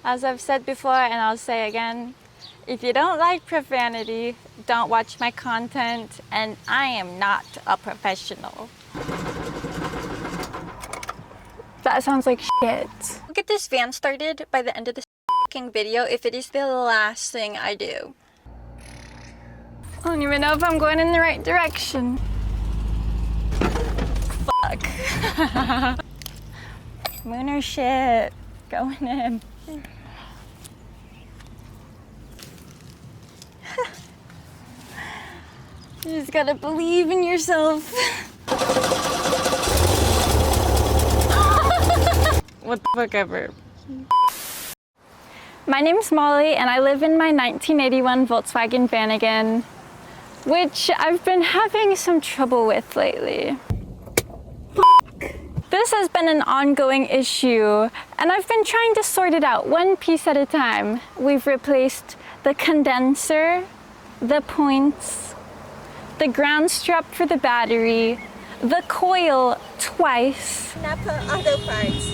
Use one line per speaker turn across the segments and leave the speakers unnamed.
As I've said before, and I'll say again, if you don't like profanity, don't watch my content, and I am not a professional. That sounds like shit. We'll get this van started by the end of this fucking video if it is the last thing I do. I don't even know if I'm going in the right direction. Fuck. Mooner shit. Going in. You just gotta believe in yourself. What the fuck ever. My name's Molly and I live in my 1981 Volkswagen Vanagon, which I've been having some trouble with lately. This has been an ongoing issue and I've been trying to sort it out one piece at a time. We've replaced the condenser, the points, the ground strap for the battery, the coil twice.
Not for other parts.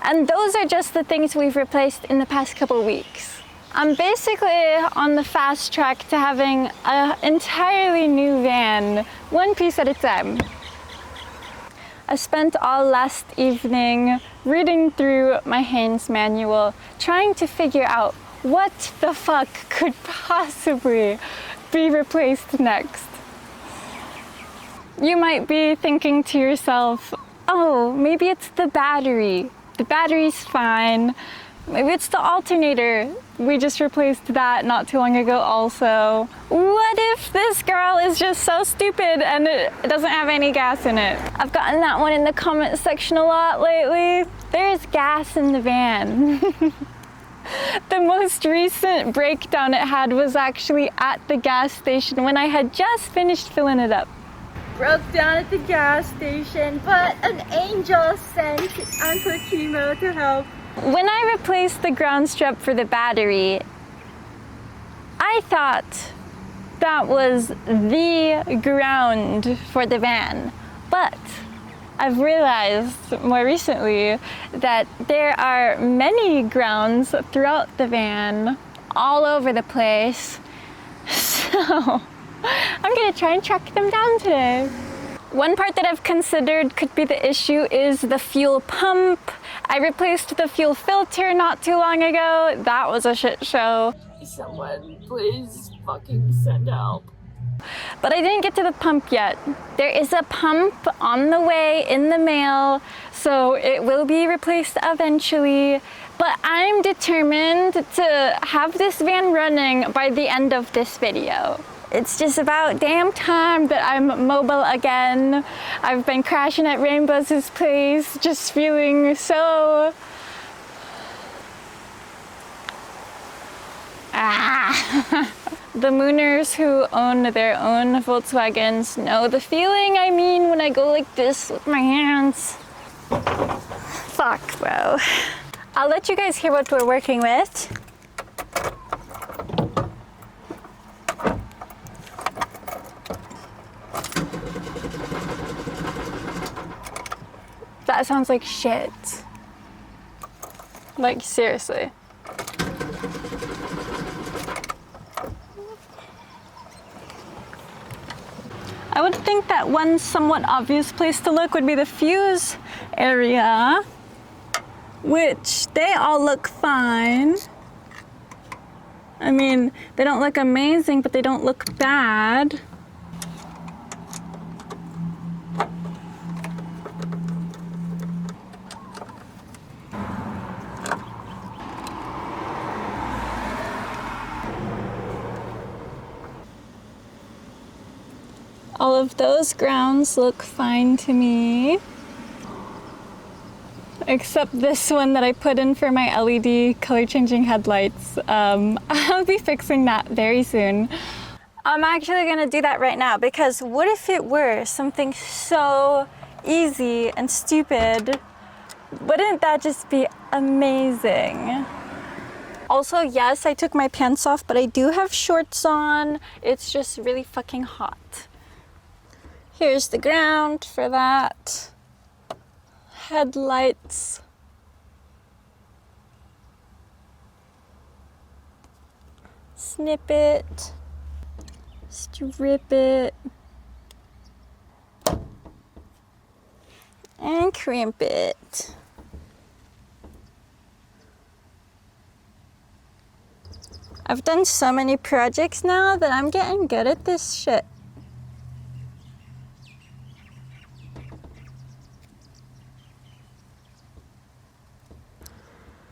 And those are just the things we've replaced in the past couple weeks. I'm basically on the fast track to having an entirely new van, one piece at a time. I spent all last evening reading through my Haynes manual, trying to figure out what the fuck could possibly be replaced next. You might be thinking to yourself, oh, maybe it's the battery. The battery's fine. Maybe it's the alternator. We just replaced that not too long ago also. What if this girl is just so stupid and it doesn't have any gas in it? I've gotten that one in the comment section a lot lately. There's gas in the van. The most recent breakdown it had was actually at the gas station when I had just finished filling it up. Broke down at the gas station, but an angel sent Uncle Chemo to help. When I replaced the ground strap for the battery, I thought that was the ground for the van. But I've realized more recently that there are many grounds throughout the van, all over the place. So I'm gonna try and track them down today. One part that I've considered could be the issue is the fuel pump. I replaced the fuel filter not too long ago. That was a shit show. Someone please fucking send help. But I didn't get to the pump yet. There is a pump on the way in the mail, so it will be replaced eventually. But I'm determined to have this van running by the end of this video. It's just about damn time that I'm mobile again. I've been crashing at Rainbow's place, just feeling so... The mooners who own their own Volkswagens know the feeling I mean when I go like this with my hands. Fuck, bro. I'll let you guys hear what we're working with. That sounds like shit. Like, seriously. I would think that one somewhat obvious place to look would be the fuse area, which they all look fine. I mean, they don't look amazing, but they don't look bad. All of those grounds look fine to me. Except this one that I put in for my LED color changing headlights. I'll be fixing that very soon. I'm actually gonna do that right now because what if it were something so easy and stupid? Wouldn't that just be amazing? Also, yes, I took my pants off, but I do have shorts on. It's just really fucking hot. Here's the ground for that. Headlights. snip it, strip it, and crimp it. I've done so many projects now that I'm getting good at this shit.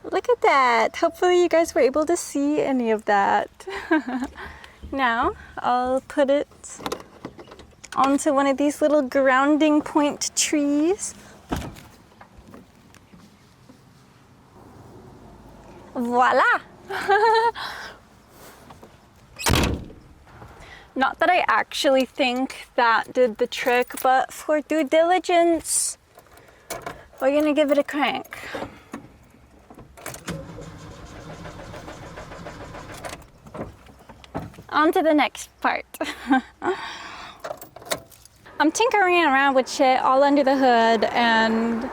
Look at that. Hopefully you guys were able to see any of that. Now I'll put it onto one of these little grounding point trees. Voila! Not that I actually think that did the trick, but for due diligence, we're gonna give it a crank. On to the next part. I'm tinkering around with shit all under the hood and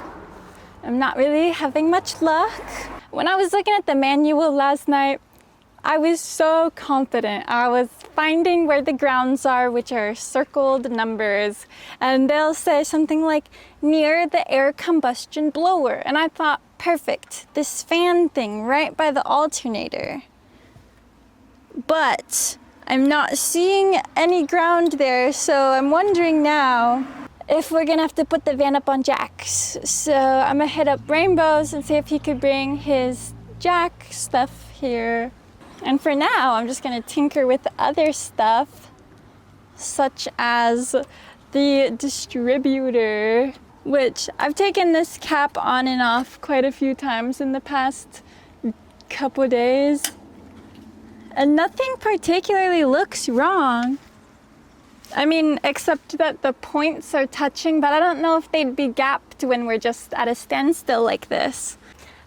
I'm not really having much luck. When I was looking at the manual last night, I was so confident. I was finding where the grounds are, which are circled numbers, and they'll say something like near the air combustion blower. And I thought, perfect, this fan thing right by the alternator. But I'm not seeing any ground there, so I'm wondering now if we're gonna have to put the van up on jacks. So I'm gonna hit up Rainbows and see if he could bring his jack stuff here. And for now, I'm just gonna tinker with other stuff, such as the distributor, which I've taken this cap on and off quite a few times in the past couple days. And nothing particularly looks wrong. I mean, except that the points are touching, but I don't know if they'd be gapped when we're just at a standstill like this.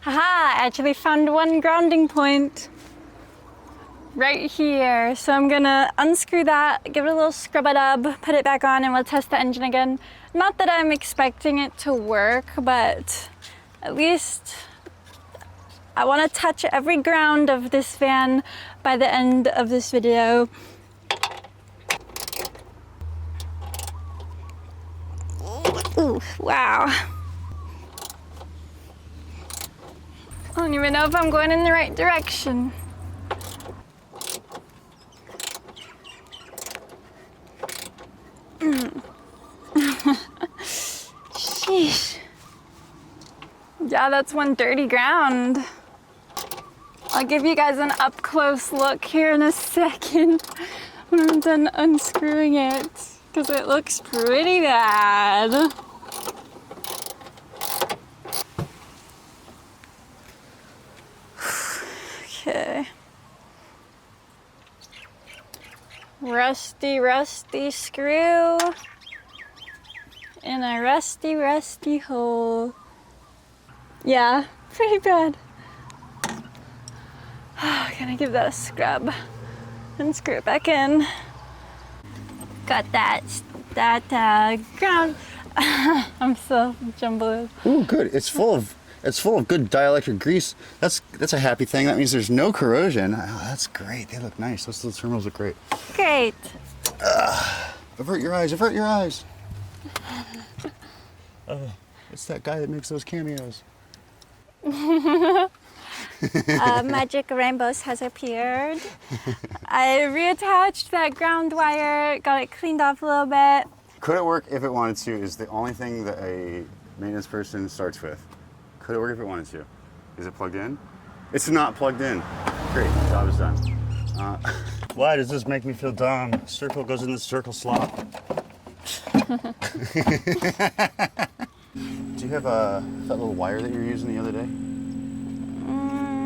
Haha, I actually found one grounding point right here. So I'm gonna unscrew that, give it a little scrub-a-dub, put it back on, and we'll test the engine again. Not that I'm expecting it to work, but at least I want to touch every ground of this van by the end of this video. Ooh, wow. I don't even know if I'm going in the right direction. Sheesh. Yeah, that's one dirty ground. I'll give you guys an up-close look here in a second when I'm done unscrewing it, because it looks pretty bad. Okay. Rusty, rusty screw in a rusty, rusty hole. Yeah, pretty bad. Gonna give that a scrub and screw it back in. Got that ground. I'm so jumbled.
Ooh, good. It's full of good dielectric grease. That's a happy thing. That means there's no corrosion. Oh, that's great. They look nice. Those little terminals look great.
Great.
Avert your eyes. Avert your eyes. It's that guy that makes those cameos.
Magic Rainbows has appeared. I reattached that ground wire, got it cleaned off a little bit.
Could it work if it wanted to is the only thing that a maintenance person starts with. Could it work if it wanted to? Is it plugged in? It's not plugged in. Great, job is done. Why does this make me feel dumb? Circle goes in the circle slot. Do you have that little wire that you were using the other day?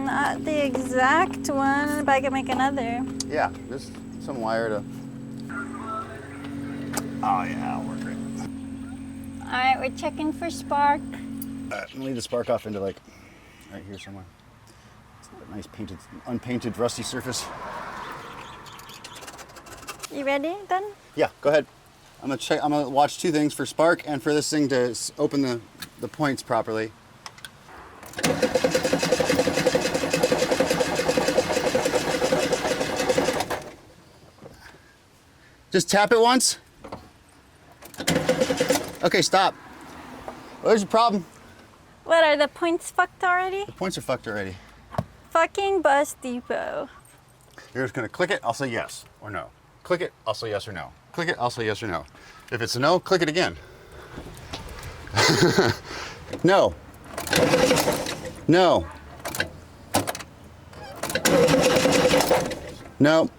Not the exact one, but I can make another.
Yeah, just some wire to... Oh yeah, that'll work great.
All right, we're checking for spark.
Leave the spark off into like right here somewhere. It's a nice painted, unpainted, rusty surface.
You ready? Done?
Yeah, go ahead. I'm gonna check. I'm gonna watch two things: for spark and for this thing to open the points properly. Just tap it once. Okay, stop. Where's the problem?
What, are the points fucked already?
The points are fucked already.
Fucking bus depot.
You're just gonna click it, I'll say yes or no. Click it, I'll say yes or no. Click it, I'll say yes or no. If it's a no, click it again. No. No. No.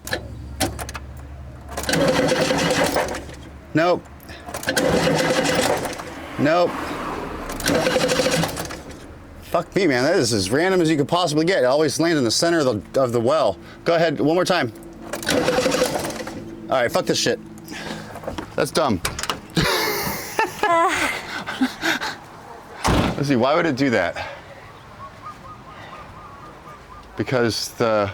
Nope. Nope. Fuck me, man. That is as random as you could possibly get. It always lands in the center of the well. Go ahead, one more time. All right, fuck this shit. That's dumb. Let's see, why would it do that? Because the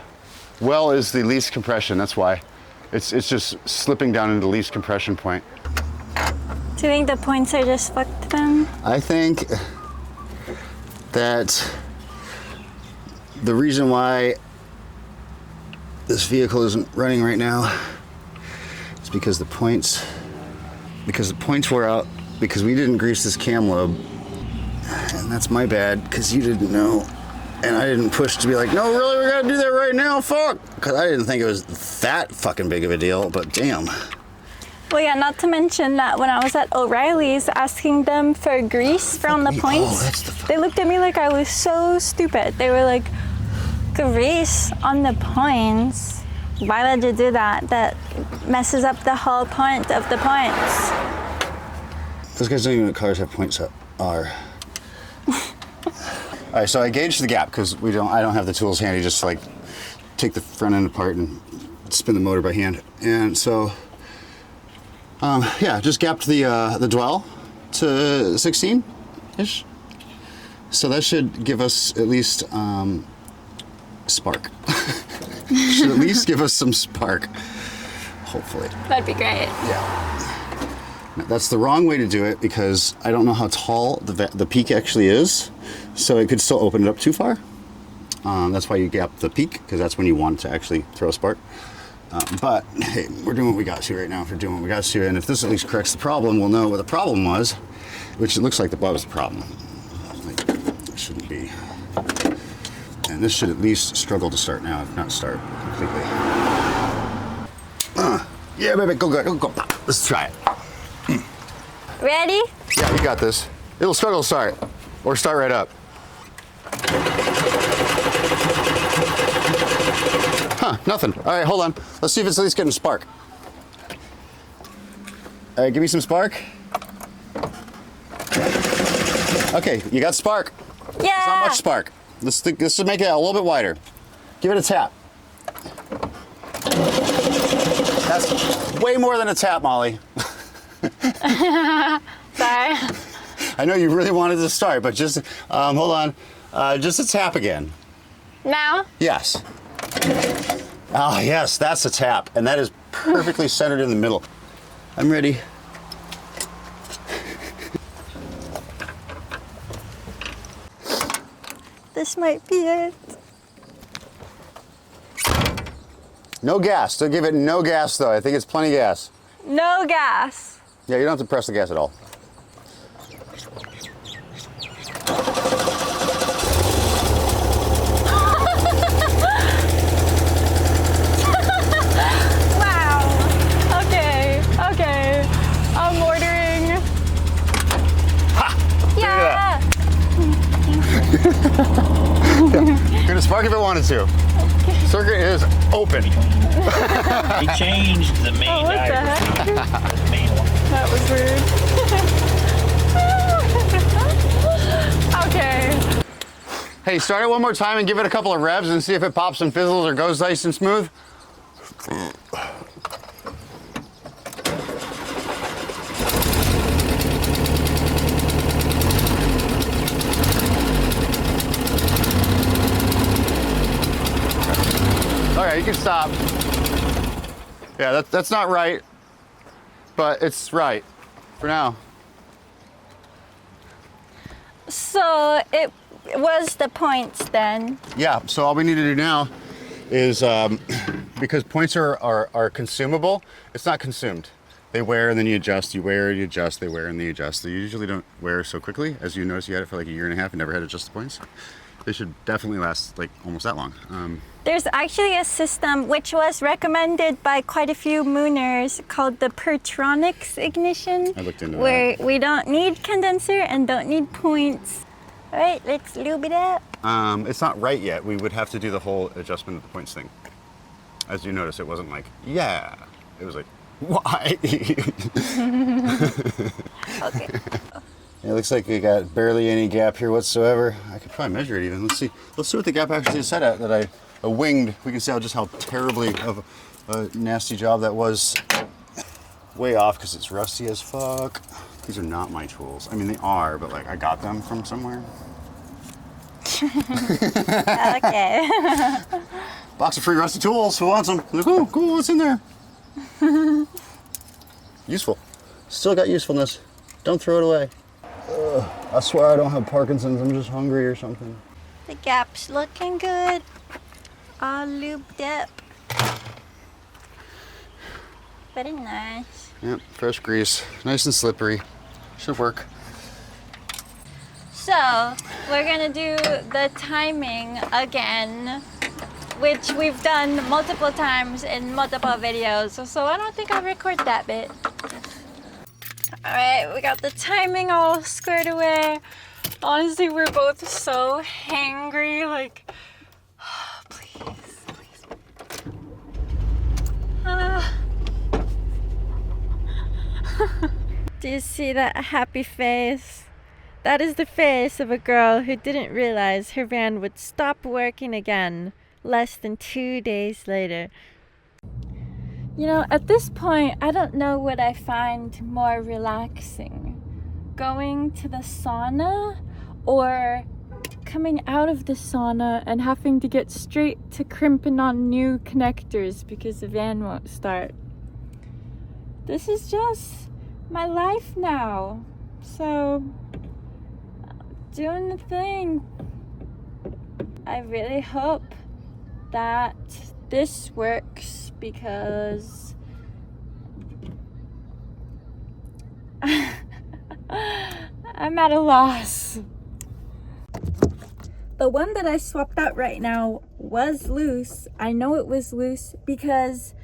well is the least compression, that's why. It's just slipping down into the least compression point.
Do you think the points are just fucked then?
I think that the reason why this vehicle isn't running right now is because the points wore out because we didn't grease this cam lobe. And that's my bad because you didn't know. And I didn't push to be like, no, really, we gotta do that right now, fuck. Because I didn't think it was that fucking big of a deal, but damn.
Well, yeah, not to mention that when I was at O'Reilly's asking them for grease from the points, they looked at me like I was so stupid. They were like, grease on the points? Why would you do that? That messes up the whole point of the points.
Those guys don't even know what cars have points are. All right, so I gauged the gap because I don't have the tools handy just to like take the front end apart and spin the motor by hand. And so, yeah, just gapped the dwell to 16-ish. So that should give us at least spark. Should at least give us some spark, hopefully.
That'd be great.
Yeah. Now, that's the wrong way to do it because I don't know how tall the peak actually is. So it could still open it up too far. That's why you gap the peak, because that's when you want to actually throw a spark. But hey, we're doing what we got to right now. If we're doing what we got to, and if this at least corrects the problem, we'll know what the problem was, which it looks like that was the problem. Like, it shouldn't be. And this should at least struggle to start now, if not start completely. Yeah, baby, go. Let's try it.
Ready?
Yeah, you got this. It'll struggle to start, or start right up. Huh, nothing. All right, hold on. Let's see if it's at least getting a spark. All right, give me some spark. Okay, you got spark.
Yeah.
It's not much spark. Let's make it a little bit wider. Give it a tap. That's way more than a tap, Molly.
Sorry.
I know you really wanted to start, but just, hold on. Just a tap again.
Now?
Yes. Ah, yes, that's a tap. And that is perfectly centered in the middle. I'm ready.
This might be it.
No gas. Don't give it no gas, though. I think it's plenty gas.
No gas.
Yeah, you don't have to press the gas at all.
Wow. Okay. I'm ordering.
Ha!
Yeah.
Gonna spark if it wanted to. Circuit is open.
He changed the main
Oh, what the heck?
the main one.
That was weird. Okay.
Hey, start it one more time and give it a couple of revs and see if it pops and fizzles or goes nice and smooth. All right, you can stop. Yeah, that's not right, but it's right for now.
So it was the points then.
Yeah, so all we need to do now is because points are consumable, it's not consumed. They wear and then you adjust, you wear, you adjust, they wear and then you adjust. They usually don't wear so quickly. As you notice, you had it for like a year and a half and never had to adjust the points. They should definitely last like almost that long.
There's actually a system which was recommended by quite a few mooners called the Pertronics ignition.
I looked into
where we don't need condenser and don't need points. All right, let's lube it up.
It's not right yet. We would have to do the whole adjustment of the points thing. As you notice, it wasn't like, yeah. It was like, why?
Okay.
It looks like we got barely any gap here whatsoever. I could probably measure it even. Let's see what the gap actually is set at that I winged. We can see just how terribly of a nasty job that was. Way off because it's rusty as fuck. These are not my tools. I mean, they are, but like I got them from somewhere.
Okay.
Box of free rusty tools. Who wants them? Like, oh, cool. What's in there? Useful. Still got usefulness. Don't throw it away. I swear I don't have Parkinson's. I'm just hungry or something.
The gap's looking good. All lubed up. Very nice.
Yep, fresh grease. Nice and slippery. Should work.
So, we're gonna do the timing again, which we've done multiple times in multiple videos. So I don't think I'll record that bit. All right, we got the timing all squared away. Honestly, we're both so hangry, like, please. Do you see that happy face? That is the face of a girl who didn't realize her van would stop working again less than 2 days later. You know, at this point, I don't know what I find more relaxing. Going to the sauna or coming out of the sauna and having to get straight to crimping on new connectors because the van won't start. This is just my life now. So, doing the thing. I really hope that this works because I'm at a loss. The one that I swapped out right now was loose. I know it was loose because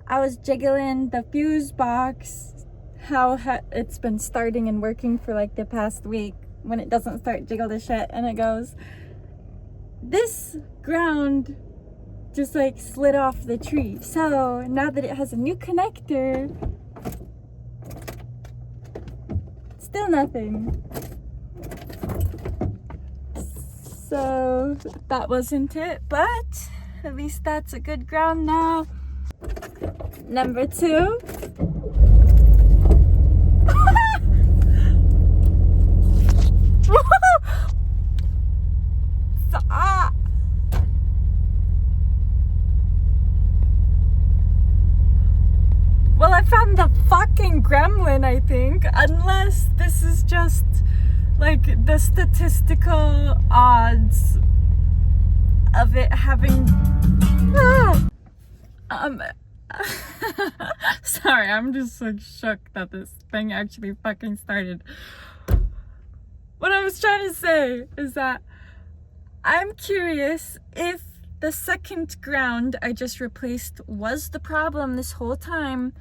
I was jiggling the fuse box, how it's been starting and working for like the past week. When it doesn't start, jiggle the shit and it goes. This ground just like slid off the tree. So now that it has a new connector, still nothing. So that wasn't it, but at least that's a good ground now. Number 2. Stop. Well, I found the fucking gremlin, I think, unless this is just like the statistical odds of it having sorry, I'm just like shook that this thing actually fucking started. What I was trying to say is that I'm curious if the second ground I just replaced was the problem this whole time,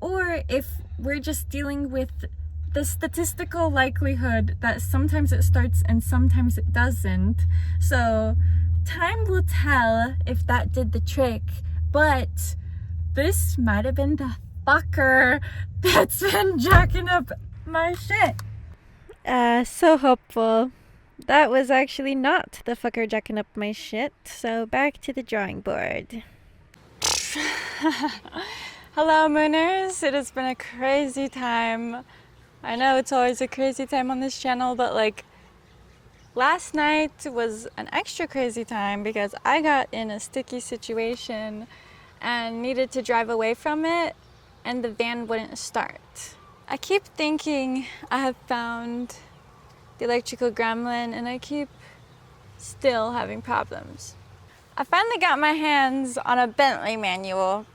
or if we're just dealing with the statistical likelihood that sometimes it starts and sometimes it doesn't. So time will tell if that did the trick, but this might have been the fucker that's been jacking up my shit. So hopeful. That was actually not the fucker jacking up my shit, so back to the drawing board. Hello, Mooners. It has been a crazy time. I know it's always a crazy time on this channel, but like last night was an extra crazy time because I got in a sticky situation and needed to drive away from it, and the van wouldn't start. I keep thinking I have found the electrical gremlin, and I keep still having problems. I finally got my hands on a Bentley manual,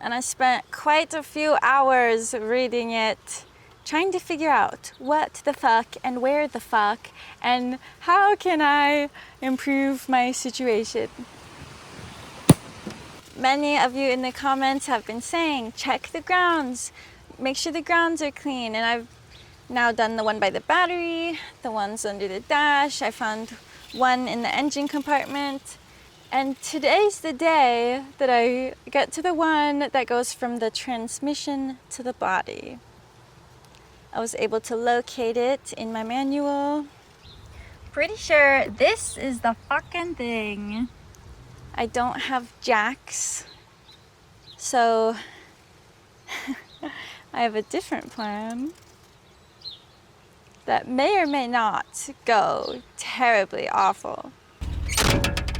and I spent quite a few hours reading it, trying to figure out what the fuck and where the fuck and how can I improve my situation. Many of you in the comments have been saying, check the grounds, make sure the grounds are clean, and I've now done the one by the battery, the ones under the dash. I found one in the engine compartment, and today's the day that I get to the one that goes from the transmission to the body. I was able to locate it in my manual. Pretty sure this is the fucking thing. I don't have jacks, so I have a different plan that may or may not go terribly awful.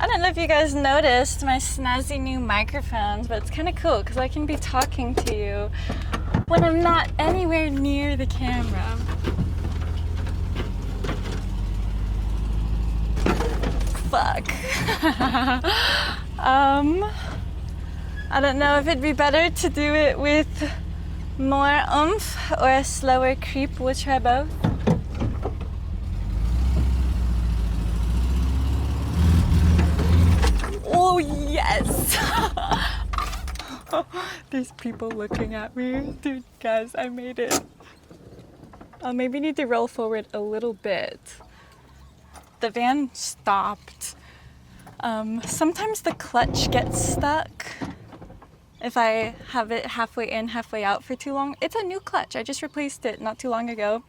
I don't know if you guys noticed my snazzy new microphones, but it's kind of cool because I can be talking to you when I'm not anywhere near the camera. Fuck. I don't know if it'd be better to do it with more oomph or a slower creep. We'll try both. Oh yes! There's people looking at me. Dude, guys, I made it. I'll maybe need to roll forward a little bit. The van stopped. Sometimes the clutch gets stuck if I have it halfway in, halfway out for too long. It's a new clutch. I just replaced it not too long ago,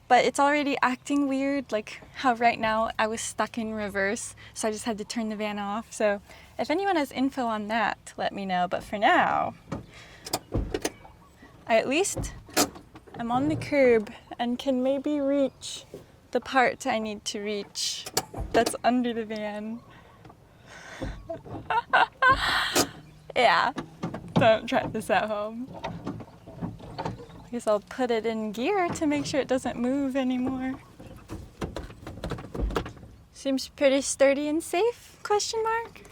but it's already acting weird, like how right now I was stuck in reverse, so I just had to turn the van off. So if anyone has info on that, let me know. But for now, at least I'm on the curb and can maybe reach the part I need to reach that's under the van. Yeah, don't try this at home. I guess I'll put it in gear to make sure it doesn't move anymore. Seems pretty sturdy and safe, question mark?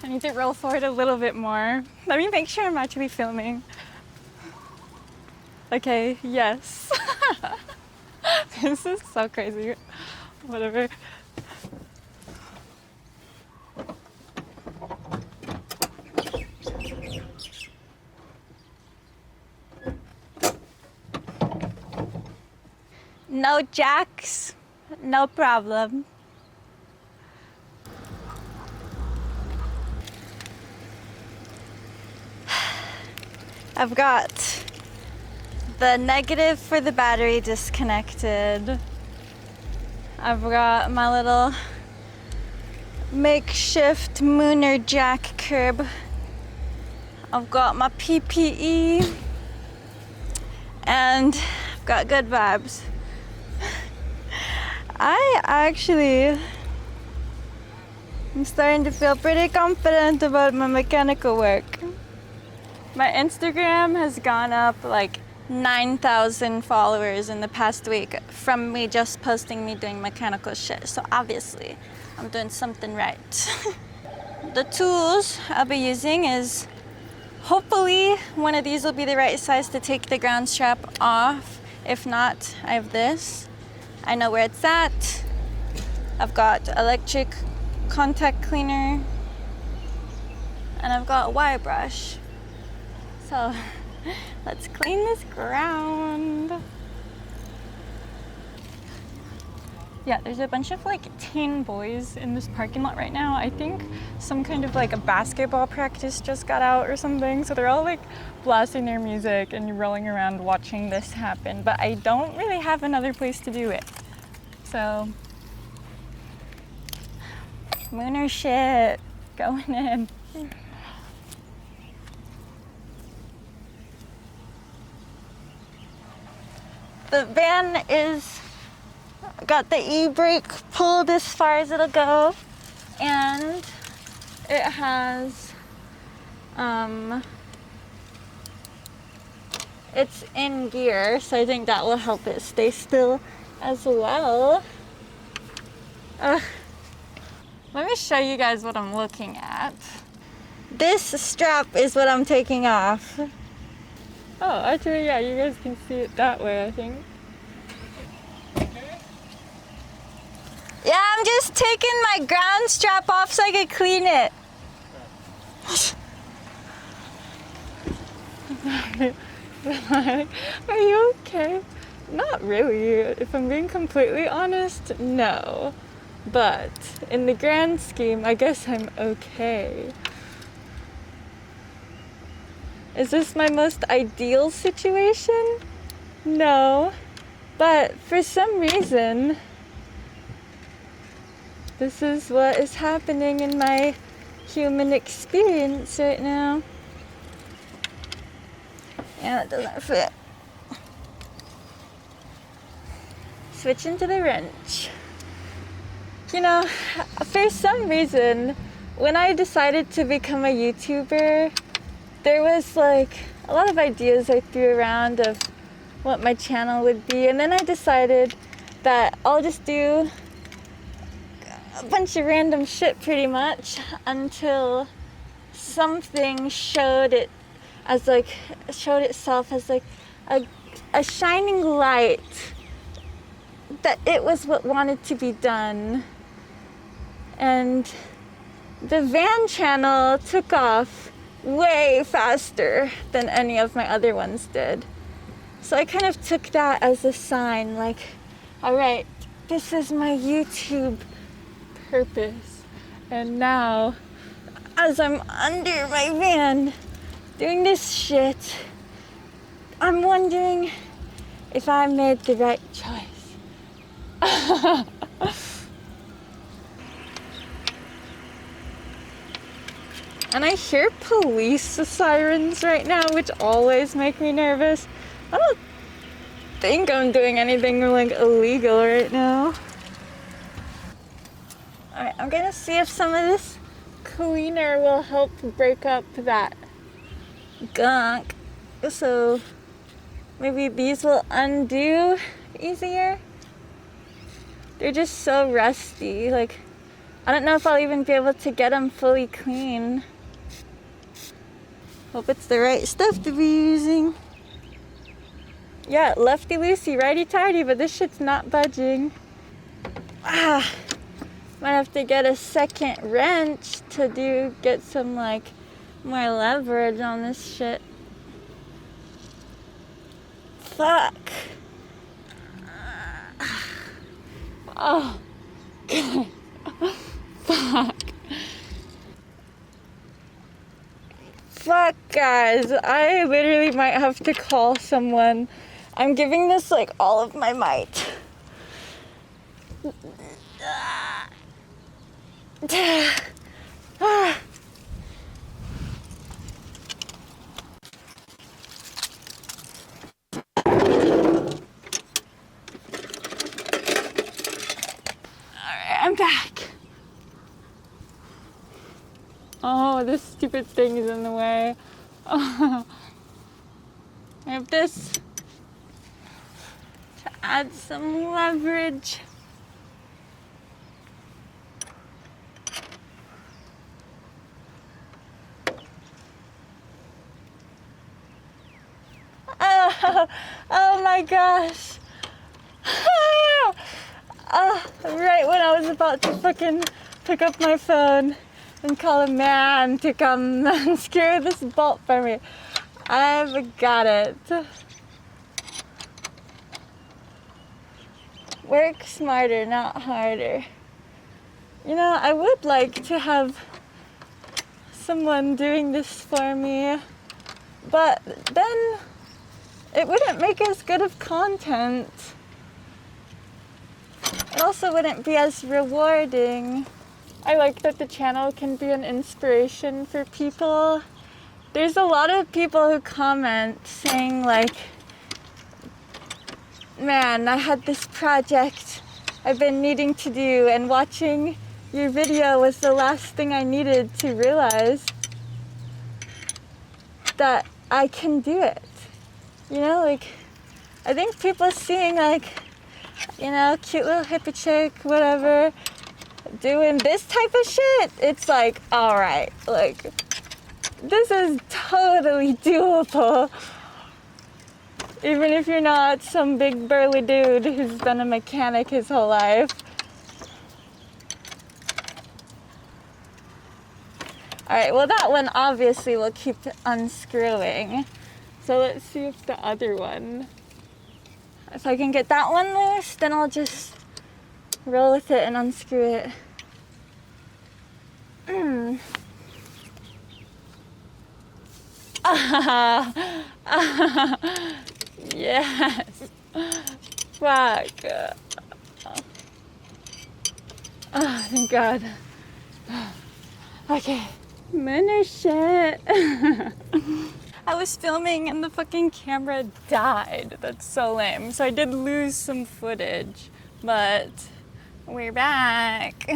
I need to roll forward a little bit more. Let me make sure I'm actually filming. Okay, yes. This is so crazy. Whatever. No jacks, no problem. I've got the negative for the battery disconnected. I've got my little makeshift Mooner jack curb. I've got my PPE, and I've got good vibes. I'm starting to feel pretty confident about my mechanical work. My Instagram has gone up like 9,000 followers in the past week from me just posting me doing mechanical shit. So obviously, I'm doing something right. The tools I'll be using is, hopefully, one of these will be the right size to take the ground strap off. If not, I have this. I know where it's at. I've got electric contact cleaner, and I've got a wire brush. So let's clean this ground. Yeah, there's a bunch of like teen boys in this parking lot right now. I think some kind of like a basketball practice just got out or something. So they're all like blasting their music and rolling around watching this happen. But I don't really have another place to do it. So, Mooner shit going in. The van is got the e-brake pulled as far as it'll go, and it has it's in gear, so I think that will help it stay still as well. Let me show you guys what I'm looking at. This strap is what I'm taking off. Oh, actually, yeah, you guys can see it that way, I think. Yeah, I'm just taking my ground strap off so I can clean it. Are you okay? Not really. If I'm being completely honest, no. But in the grand scheme, I guess I'm okay. Is this my most ideal situation? No. But for some reason, this is what is happening in my human experience right now. Yeah, that doesn't fit. Switching to the wrench. You know, for some reason, when I decided to become a YouTuber, there was like a lot of ideas I threw around of what my channel would be, and then I decided that I'll just do a bunch of random shit pretty much until something showed itself as like a shining light that it was what wanted to be done. And the van channel took off way faster than any of my other ones did. So I kind of took that as a sign, like, all right, this is my YouTube purpose. And now, as I'm under my van doing this shit, I'm wondering if I made the right choice. And I hear police sirens right now, which always make me nervous. I don't think I'm doing anything like illegal right now. Alright, I'm gonna see if some of this cleaner will help break up that gunk. So maybe these will undo easier. They're just so rusty. Like, I don't know if I'll even be able to get them fully clean. Hope it's the right stuff to be using. Yeah, lefty-loosey, righty-tighty, but this shit's not budging. Might have to get a second wrench to get some like more leverage on this shit. Fuck. Oh, God. Fuck. Fuck, guys. I literally might have to call someone. I'm giving this like all of my might. I'm back. Oh, this stupid thing is in the way. I have this to add some leverage. Oh my gosh. Right when I was about to fucking pick up my phone and call a man to come and screw this bolt for me, I've got it. Work smarter, not harder. You know, I would like to have someone doing this for me, but then it wouldn't make as good of content. It also wouldn't be as rewarding. I like that the channel can be an inspiration for people. There's a lot of people who comment saying like, man, I had this project I've been needing to do, and watching your video was the last thing I needed to realize that I can do it. You know, like, I think people seeing, like, you know, cute little hippie chick, whatever, doing this type of shit, it's like, all right, like, this is totally doable. Even if you're not some big burly dude who's been a mechanic his whole life. All right, well, that one obviously will keep unscrewing. So let's see if the other one, if I can get that one loose, then I'll just roll with it and unscrew it. Yes. Fuck. Oh, thank God. Okay. Minor shit. I was filming and the fucking camera died. That's so lame. So I did lose some footage, but we're back.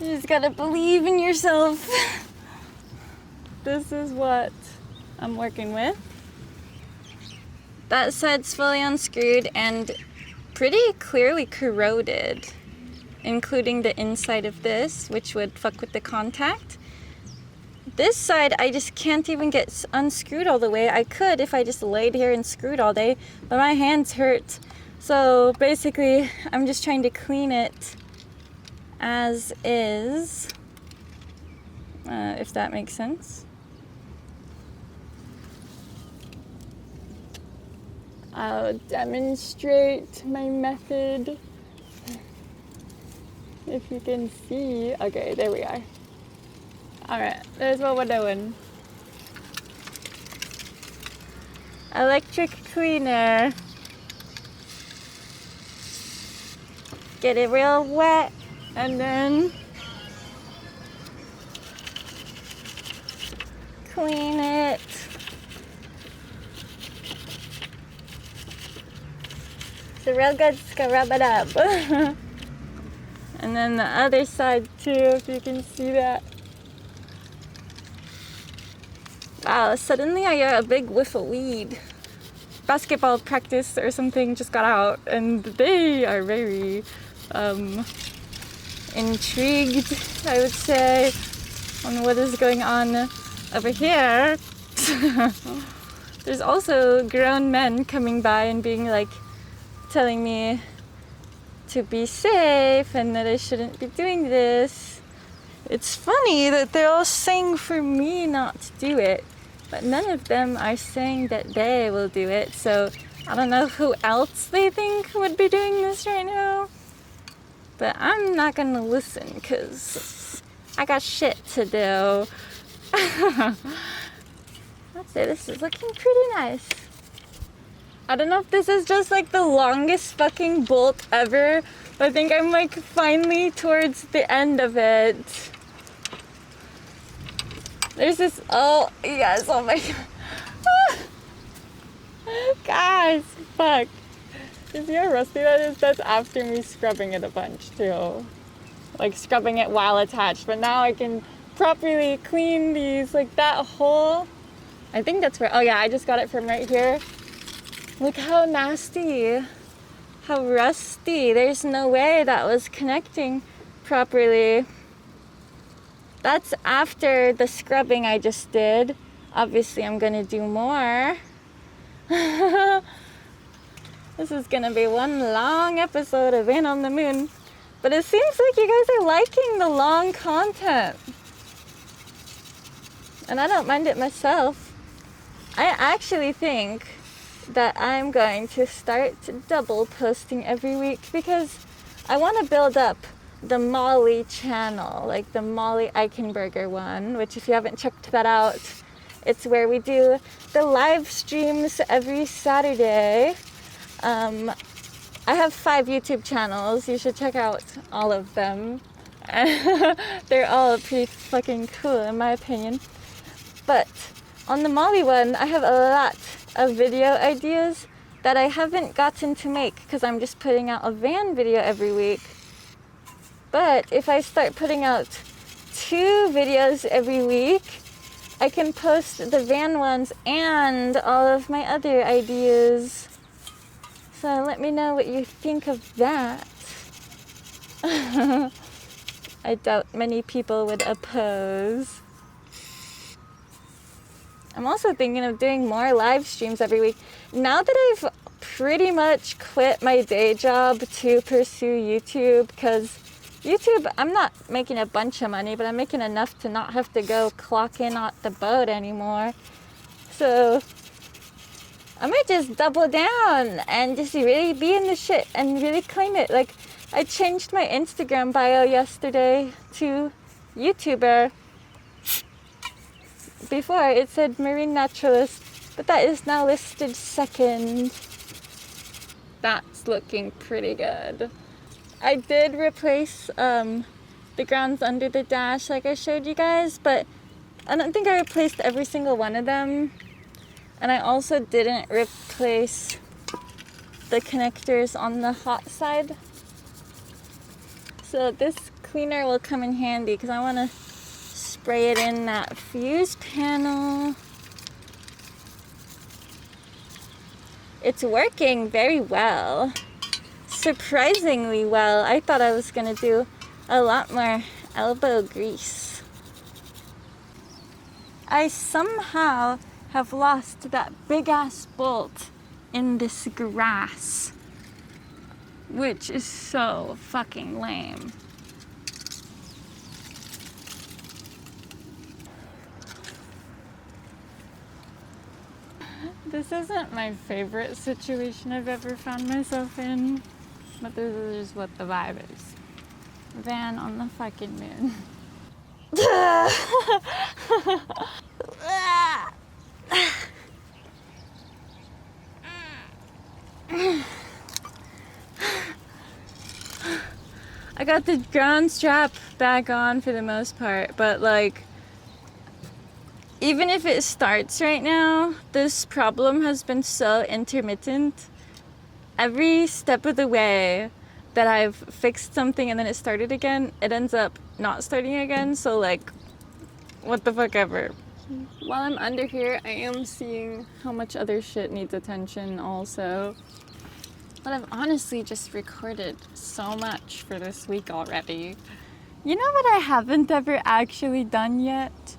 You just gotta believe in yourself. This is what I'm working with. That side's fully unscrewed and pretty clearly corroded, including the inside of this, which would fuck with the contact. This side, I just can't even get unscrewed all the way. I could if I just laid here and screwed all day, but my hands hurt. So basically, I'm just trying to clean it as is, if that makes sense. I'll demonstrate my method. If you can see. Okay, there we are. Alright, there's what we're doing. Electric cleaner. Get it real wet and then clean it. So real good, scrub it up. And then the other side too, if you can see that. Wow, suddenly I got a big whiff of weed. Basketball practice or something just got out and they are very intrigued, I would say, on what is going on over here. There's also grown men coming by and being like, telling me to be safe and that I shouldn't be doing this. It's funny that they're all saying for me not to do it, but none of them are saying that they will do it. So I don't know who else they think would be doing this right now, but I'm not gonna listen because I got shit to do. I'd say this is looking pretty nice. I don't know if this is just like the longest fucking bolt ever, but I think I'm like finally towards the end of it. There's this, oh yes, oh my god. Guys, fuck. You see how rusty that is? That's after me scrubbing it a bunch too. Like scrubbing it while attached, but now I can properly clean these, like that hole. I think that's where, oh yeah, I just got it from right here. Look how nasty, how rusty. There's no way that was connecting properly. That's after the scrubbing I just did. Obviously, I'm gonna do more. This is gonna be one long episode of In on the Moon. But it seems like you guys are liking the long content. And I don't mind it myself. I actually think that I'm going to start double posting every week because I want to build up the Maui channel, like the Maui Eichenberger one, which if you haven't checked that out, it's where we do the live streams every Saturday. I have 5 YouTube channels. You should check out all of them. They're all pretty fucking cool in my opinion. But on the Maui one, I have a lot of video ideas that I haven't gotten to make because I'm just putting out a van video every week. But if I start putting out 2 videos every week. I can post the van ones and all of my other ideas. So let me know what you think of that. I doubt many people would oppose. I'm also thinking of doing more live streams every week. Now that I've pretty much quit my day job to pursue YouTube, because YouTube, I'm not making a bunch of money, but I'm making enough to not have to go clock in at the boat anymore. So I might just double down and just really be in the shit and really claim it. Like, I changed my Instagram bio yesterday to YouTuber. Before it said marine naturalist, but that is now listed second. That's looking pretty good. I did replace the grounds under the dash like I showed you guys, but I don't think I replaced every single one of them. And I also didn't replace the connectors on the hot side. So this cleaner will come in handy because I want to spray it in that fuse panel. It's working very well. Surprisingly well. I thought I was gonna do a lot more elbow grease. I somehow have lost that big ass bolt in this grass, which is so fucking lame. This isn't my favorite situation I've ever found myself in, but this is just what the vibe is. Van on the fucking moon. I got the ground strap back on for the most part, but like, even if it starts right now, this problem has been so intermittent. Every step of the way that I've fixed something and then it started again, it ends up not starting again. So like, what the fuck ever. While I'm under here, I am seeing how much other shit needs attention also. But I've honestly just recorded so much for this week already. You know what I haven't ever actually done yet?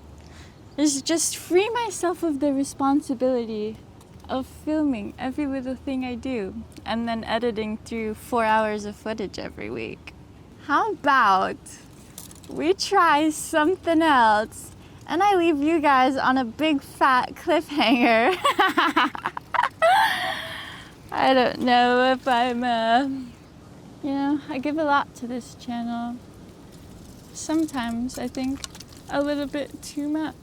Is just free myself of the responsibility of filming every little thing I do and then editing through 4 hours of footage every week. How about we try something else and I leave you guys on a big fat cliffhanger? I don't know if I'm, you know, I give a lot to this channel. Sometimes I think a little bit too much.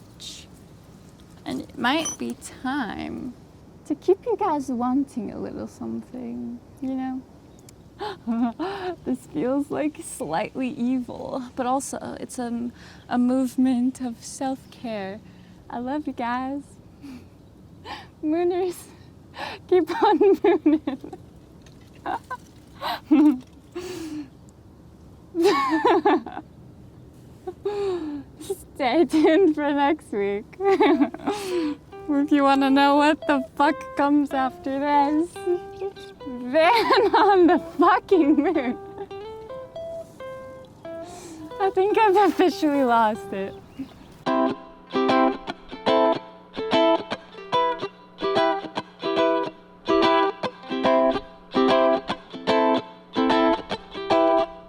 And it might be time to keep you guys wanting a little something, you know? This feels like slightly evil, but also it's a movement of self-care. I love you guys. Mooners, keep on mooning. Stay tuned for next week. If you want to know what the fuck comes after this, Van on the fucking moon. I think I've officially lost it.